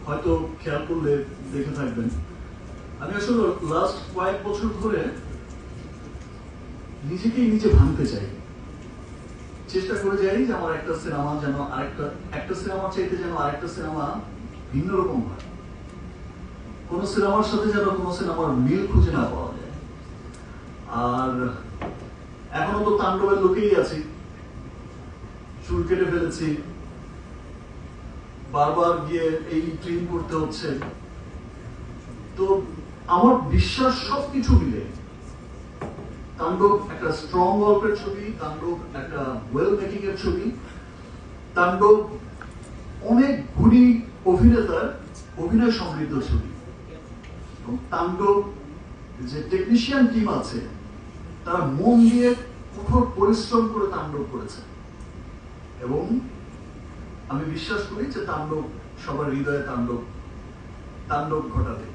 হয়তো খেয়াল করলে দেখে থাকবেন, আমি আসলে লাস্ট কয়েক বছর ধরে নিজেকেই নিজে ভাঙতে চাই। চেষ্টা করে যাই যে আমার একটা সিনেমা যেন একটা সিনেমার চাইতে যেন আরেকটা সিনেমা ভিন্ন রকম হয়, কোন সিনেমার সাথে যেন কোন সিনেমার মিল খুঁজে না পাওয়া যায়। আর এখনো তো তাণ্ডবের লোকেই আছি, চুল কেটে ফেলেছি, বারবার গিয়ে এই ট্রিম করতে হচ্ছে। তো আমার বিশ্বাস সবকিছু মিলে তাণ্ডব একটা স্ট্রং গল্পের ছবি, তাণ্ডব একটা ওয়েল মেকিং এর ছবি, তাণ্ডব অনেক গুণী অভিনেতার অভিনয় সমৃদ্ধ ছবি। তাণ্ডব যে টেকনিশিয়ান টিম আছে তারা মন দিয়ে কঠোর পরিশ্রম করে তাণ্ডব করেছে, এবং আমি বিশ্বাস করি যে তাণ্ডব সবার হৃদয়ে তাণ্ডব ঘটাবে।